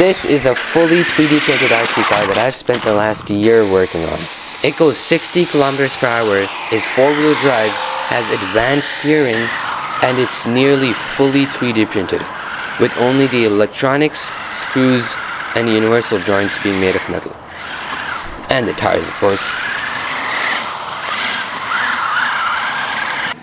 This is a fully 3D printed RC car that I've spent the last year working on. It goes 60 kilometers per hour, is 4-wheel drive, has advanced steering, and it's nearly fully 3D printed, with only the electronics, screws, and the universal joints being made of metal. And the tires, of course.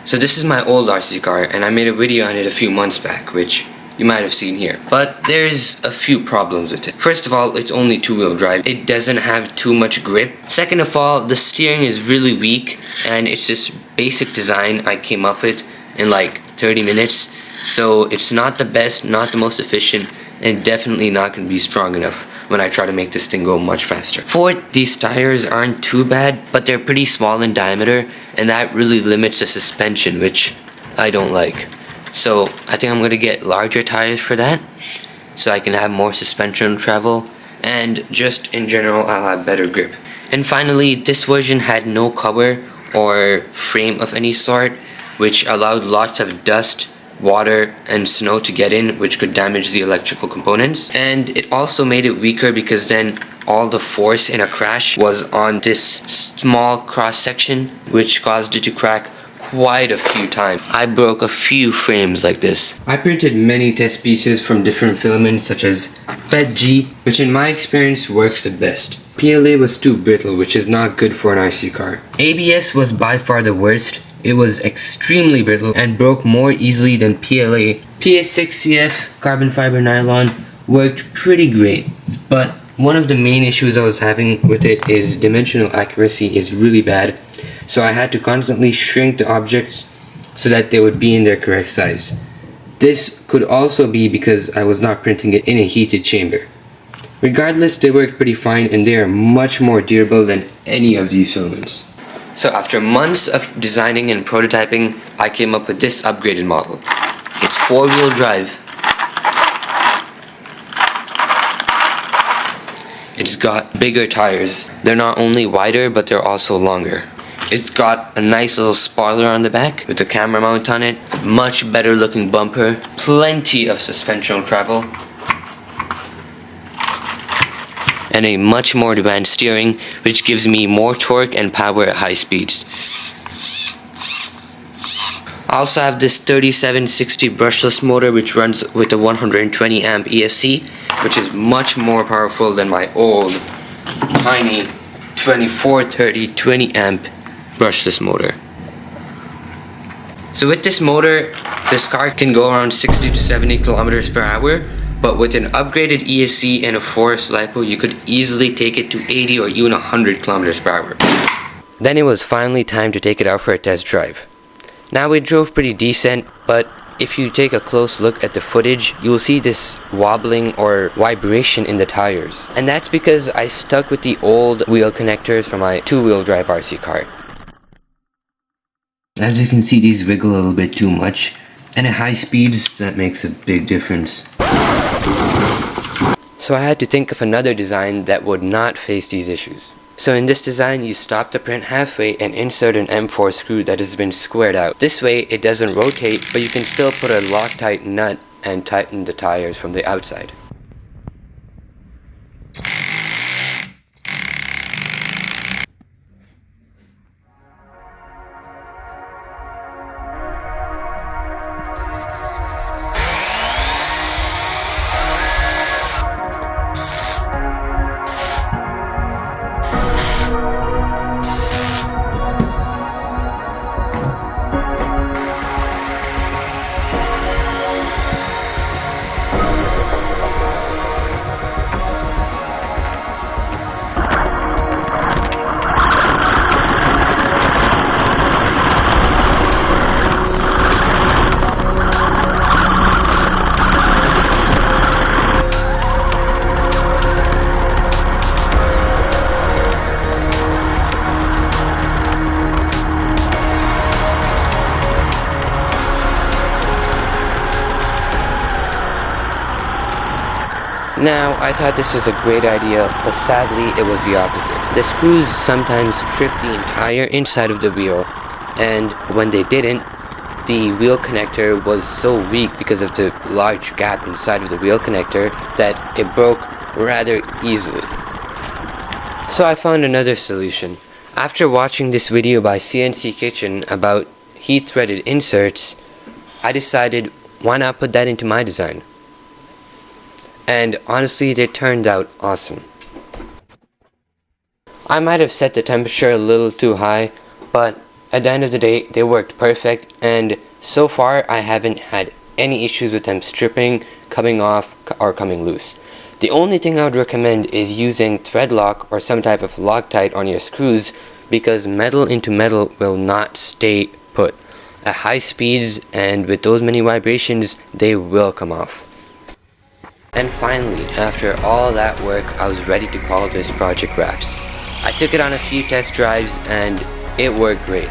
So this is my old RC car, and I made a video on it a few months back, which you might have seen here. But there's a few problems with it. First of all, it's only 2-wheel drive. It doesn't have too much grip. Second of all, the steering is really weak, and it's this basic design I came up with in like 30 minutes. So it's not the best, not the most efficient, and definitely not going to be strong enough when I try to make this thing go much faster. Fourth, these tires aren't too bad, but they're pretty small in diameter, and that really limits the suspension, which I don't like. So I think I'm going to get larger tires for that, so I can have more suspension travel, and just in general I'll have better grip. And finally, this version had no cover or frame of any sort, which allowed lots of dust, water, and snow to get in, which could damage the electrical components. And it also made it weaker because then all the force in a crash was on this small cross section, which caused it to crack quite a few times. I broke a few frames like this. I printed many test pieces from different filaments such as PETG, which in my experience works the best. PLA was too brittle, which is not good for an RC car. ABS was by far the worst. It was extremely brittle and broke more easily than PLA. PS6CF carbon fiber nylon worked pretty great, but one of the main issues I was having with it is dimensional accuracy is really bad. So I had to constantly shrink the objects so that they would be in their correct size. This could also be because I was not printing it in a heated chamber. Regardless, they work pretty fine and they are much more durable than any of these filaments. So after months of designing and prototyping, I came up with this upgraded model. It's 4-wheel drive. It's got bigger tires. They're not only wider, but they're also longer. It's got a nice little spoiler on the back with a camera mount on it, much better looking bumper, plenty of suspension travel, and a much more advanced steering, which gives me more torque and power at high speeds. I also have this 3760 brushless motor, which runs with a 120 amp ESC, which is much more powerful than my old tiny 2430 20 amp brushless motor. So with this motor, this car can go around 60 to 70 kilometers per hour, but with an upgraded ESC and a forest LiPo, you could easily take it to 80 or even 100 kilometers per hour. Then it was finally time to take it out for a test drive. Now it drove pretty decent, but if you take a close look at the footage, you'll see this wobbling or vibration in the tires. And that's because I stuck with the old wheel connectors from my 2-wheel drive RC car. As you can see, these wiggle a little bit too much, and at high speeds that makes a big difference. So I had to think of another design that would not face these issues. So in this design, you stop the print halfway and insert an M4 screw that has been squared out. This way it doesn't rotate, but you can still put a Loctite nut and tighten the tires from the outside. Now, I thought this was a great idea, but sadly it was the opposite. The screws sometimes tripped the entire inside of the wheel, and when they didn't, the wheel connector was so weak because of the large gap inside of the wheel connector that it broke rather easily. So I found another solution. After watching this video by CNC Kitchen about heat threaded inserts, I decided why not put that into my design. And honestly, they turned out awesome. I might have set the temperature a little too high, but at the end of the day, they worked perfect, and so far I haven't had any issues with them stripping, coming off, or coming loose. The only thing I would recommend is using thread lock or some type of Loctite on your screws, because metal into metal will not stay put. At high speeds and with those many vibrations, they will come off. And finally, after all that work, I was ready to call this project wraps. I took it on a few test drives and it worked great.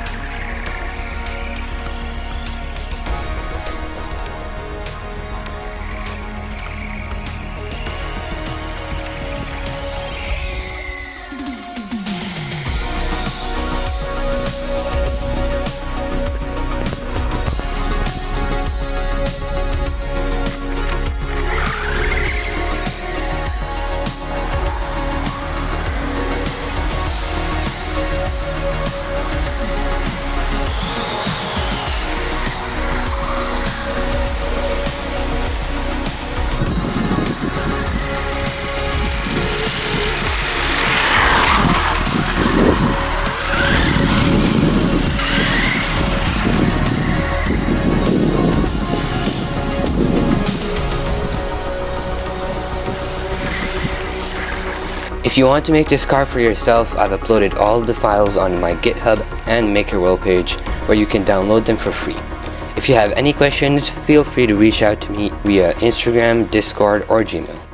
If you want to make this car for yourself, I've uploaded all the files on my GitHub and MakerWell page where you can download them for free. If you have any questions, feel free to reach out to me via Instagram, Discord, or Gmail.